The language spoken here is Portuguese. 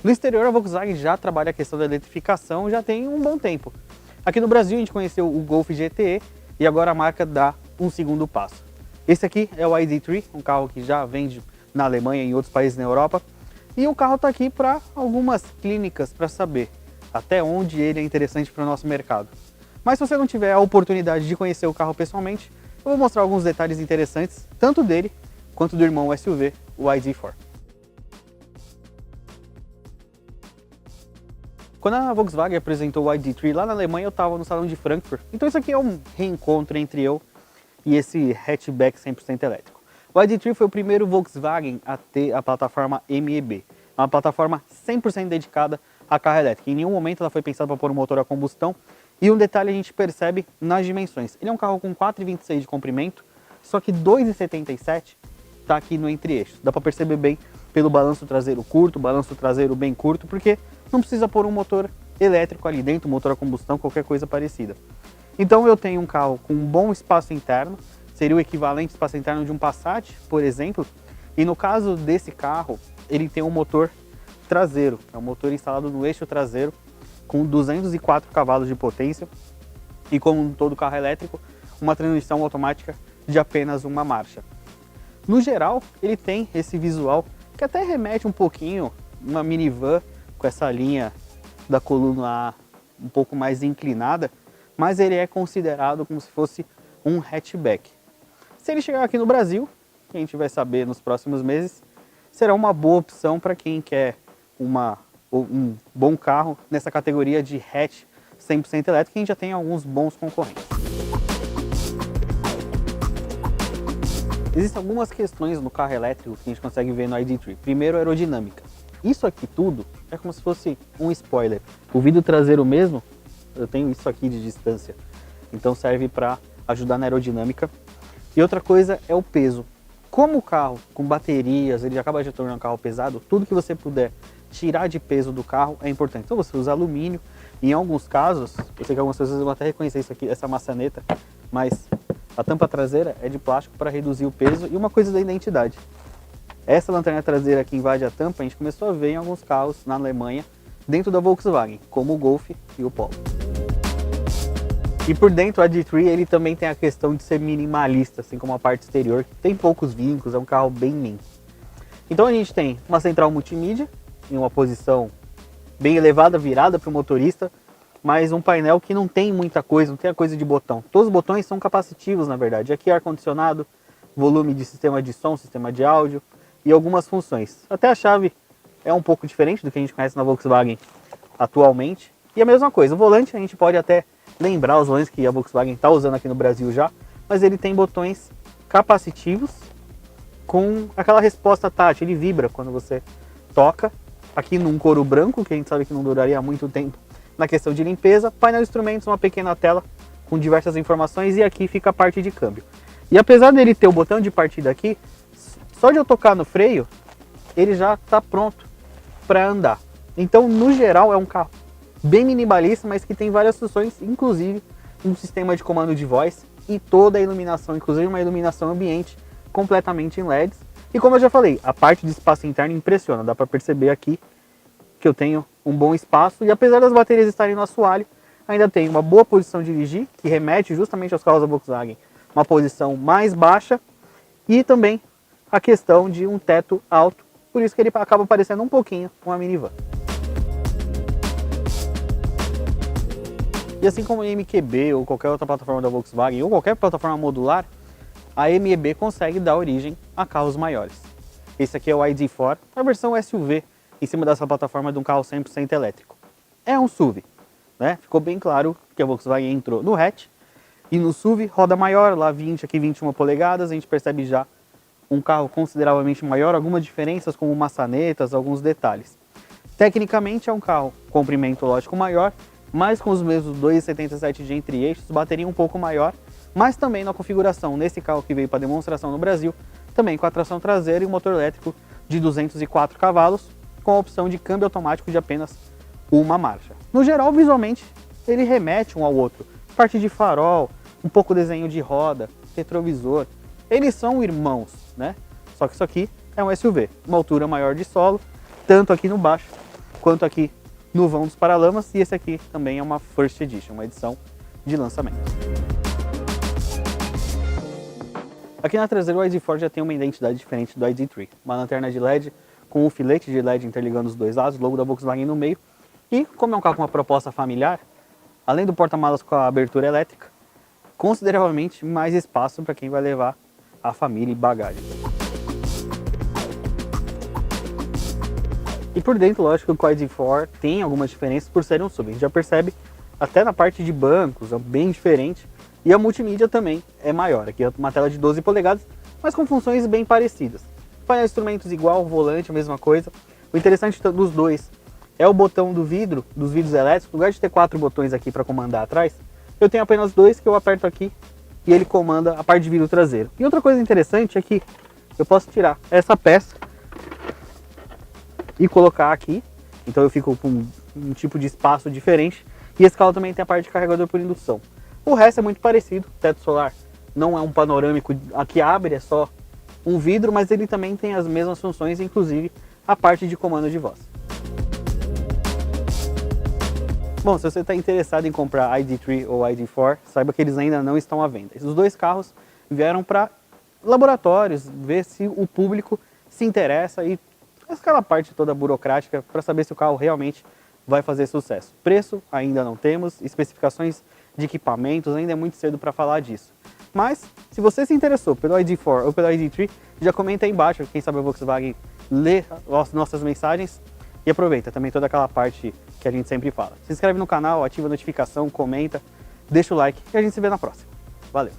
No exterior, a Volkswagen já trabalha a questão da eletrificação já tem um bom tempo. Aqui no Brasil, a gente conheceu o Golf GTE e agora a marca dá um segundo passo. Esse aqui é o ID3, um carro que já vende na Alemanha e em outros países na Europa. E o carro está aqui para algumas clínicas para saber até onde ele é interessante para o nosso mercado. Mas se você não tiver a oportunidade de conhecer o carro pessoalmente, eu vou mostrar alguns detalhes interessantes, tanto dele quanto do irmão SUV, o ID4. Quando a Volkswagen apresentou o ID3 lá na Alemanha, eu estava no salão de Frankfurt. Então isso aqui é um reencontro entre eu e esse hatchback 100% elétrico. O ID3 foi o primeiro Volkswagen a ter a plataforma MEB, uma plataforma 100% dedicada a carro elétrico. Em nenhum momento ela foi pensada para pôr um motor a combustão. E um detalhe a gente percebe nas dimensões. Ele é um carro com 4,26 de comprimento, só que 2,77 está aqui no entre-eixos. Dá para perceber bem pelo balanço traseiro curto, balanço traseiro bem curto, porque não precisa pôr um motor elétrico ali dentro, motor a combustão, qualquer coisa parecida. Então eu tenho um carro com um bom espaço interno, seria o equivalente espaço interno de um Passat, por exemplo, e no caso desse carro, ele tem um motor traseiro, é um motor instalado no eixo traseiro, com 204 cavalos de potência, e como todo carro elétrico, uma transmissão automática de apenas uma marcha. No geral, ele tem esse visual que até remete um pouquinho uma minivan com essa linha da coluna A um pouco mais inclinada, mas ele é considerado como se fosse um hatchback. Se ele chegar aqui no Brasil, que a gente vai saber nos próximos meses, será uma boa opção para quem quer um bom carro nessa categoria de hatch 100% elétrico, que a gente já tem alguns bons concorrentes. Existem algumas questões no carro elétrico que a gente consegue ver no ID3. Primeiro, a aerodinâmica. Isso aqui tudo é como se fosse um spoiler. O vidro traseiro mesmo, eu tenho isso aqui de distância, então serve para ajudar na aerodinâmica. E outra coisa é o peso. Como o carro com baterias, ele acaba de tornar um carro pesado, tudo que você puder tirar de peso do carro é importante. Então você usa alumínio, em alguns casos, eu sei que algumas pessoas vão até reconhecer isso aqui, essa maçaneta, mas a tampa traseira é de plástico para reduzir o peso. E uma coisa da identidade, essa lanterna traseira que invade a tampa, a gente começou a ver em alguns carros na Alemanha, dentro da Volkswagen, como o Golf e o Polo. E por dentro, o ID3 ele também tem a questão de ser minimalista, assim como a parte exterior, que tem poucos vincos, é um carro bem limpo. Então a gente tem uma central multimídia, em uma posição bem elevada, virada para o motorista, mas um painel que não tem muita coisa, não tem a coisa de botão. Todos os botões são capacitivos, na verdade. Aqui ar-condicionado, volume de sistema de som, sistema de áudio e algumas funções. Até a chave é um pouco diferente do que a gente conhece na Volkswagen atualmente. E a mesma coisa, o volante a gente pode até lembrar os volantes que a Volkswagen está usando aqui no Brasil já, mas ele tem botões capacitivos com aquela resposta tátil, ele vibra quando você toca. Aqui num couro branco, que a gente sabe que não duraria muito tempo na questão de limpeza. Painel de instrumentos, uma pequena tela com diversas informações, e aqui fica a parte de câmbio. E apesar dele ter o botão de partida aqui, só de eu tocar no freio, ele já está pronto para andar. Então, no geral, é um carro bem minimalista, mas que tem várias funções, inclusive um sistema de comando de voz e toda a iluminação, inclusive uma iluminação ambiente completamente em LEDs. E como eu já falei, a parte de espaço interno impressiona, dá para perceber aqui que eu tenho um bom espaço, e apesar das baterias estarem no assoalho, ainda tem uma boa posição de dirigir, que remete justamente aos carros da Volkswagen, uma posição mais baixa, e também a questão de um teto alto, por isso que ele acaba parecendo um pouquinho uma minivan. E assim como a MQB ou qualquer outra plataforma da Volkswagen, ou qualquer plataforma modular, a MEB consegue dar origem a carros maiores. Esse aqui é o ID4, a versão SUV, em cima dessa plataforma de um carro 100% elétrico. É um SUV, né? Ficou bem claro que a Volkswagen entrou no hatch, e no SUV, roda maior, lá 20, aqui 21 polegadas, a gente percebe já um carro consideravelmente maior, algumas diferenças como maçanetas, alguns detalhes. Tecnicamente é um carro com comprimento lógico maior, mas com os mesmos 2,77 de entre-eixos, bateria um pouco maior, mas também na configuração, nesse carro que veio para demonstração no Brasil, também com a tração traseira e um motor elétrico de 204 cavalos, com a opção de câmbio automático de apenas uma marcha. No geral, visualmente, ele remete um ao outro. Parte de farol, um pouco desenho de roda, retrovisor, eles são irmãos, né? Só que isso aqui é um SUV, uma altura maior de solo, tanto aqui no baixo quanto aqui no vão dos paralamas, e esse aqui também é uma First Edition, uma edição de lançamento. Aqui na traseira o ID4 já tem uma identidade diferente do ID3, uma lanterna de LED com um filete de LED interligando os dois lados, logo da Volkswagen no meio, e como é um carro com uma proposta familiar, além do porta-malas com a abertura elétrica, consideravelmente mais espaço para quem vai levar a família e bagagem. E por dentro, lógico que o ID4 tem algumas diferenças por ser um SUV. A gente já percebe até na parte de bancos, é bem diferente. E a multimídia também é maior. Aqui é uma tela de 12 polegadas, mas com funções bem parecidas. Painel de instrumentos igual, volante, a mesma coisa. O interessante dos dois é o botão do vidro, dos vidros elétricos. No lugar de ter 4 botões aqui para comandar atrás, eu tenho apenas 2 que eu aperto aqui e ele comanda a parte de vidro traseiro. E outra coisa interessante é que eu posso tirar essa peça e colocar aqui, então eu fico com um tipo de espaço diferente. E esse carro também tem a parte de carregador por indução. O resto é muito parecido, teto solar não é um panorâmico que abre, é só um vidro, mas ele também tem as mesmas funções, inclusive a parte de comando de voz. Bom, se você está interessado em comprar ID3 ou ID4, saiba que eles ainda não estão à venda. Esses dois carros vieram para laboratórios, ver se o público se interessa e aquela parte toda burocrática para saber se o carro realmente vai fazer sucesso. Preço ainda não temos, especificações de equipamentos, ainda é muito cedo para falar disso. Mas, se você se interessou pelo ID4 ou pelo ID3, já comenta aí embaixo, quem sabe a Volkswagen lê as nossas mensagens e aproveita também toda aquela parte que a gente sempre fala. Se inscreve no canal, ativa a notificação, comenta, deixa o like e a gente se vê na próxima. Valeu!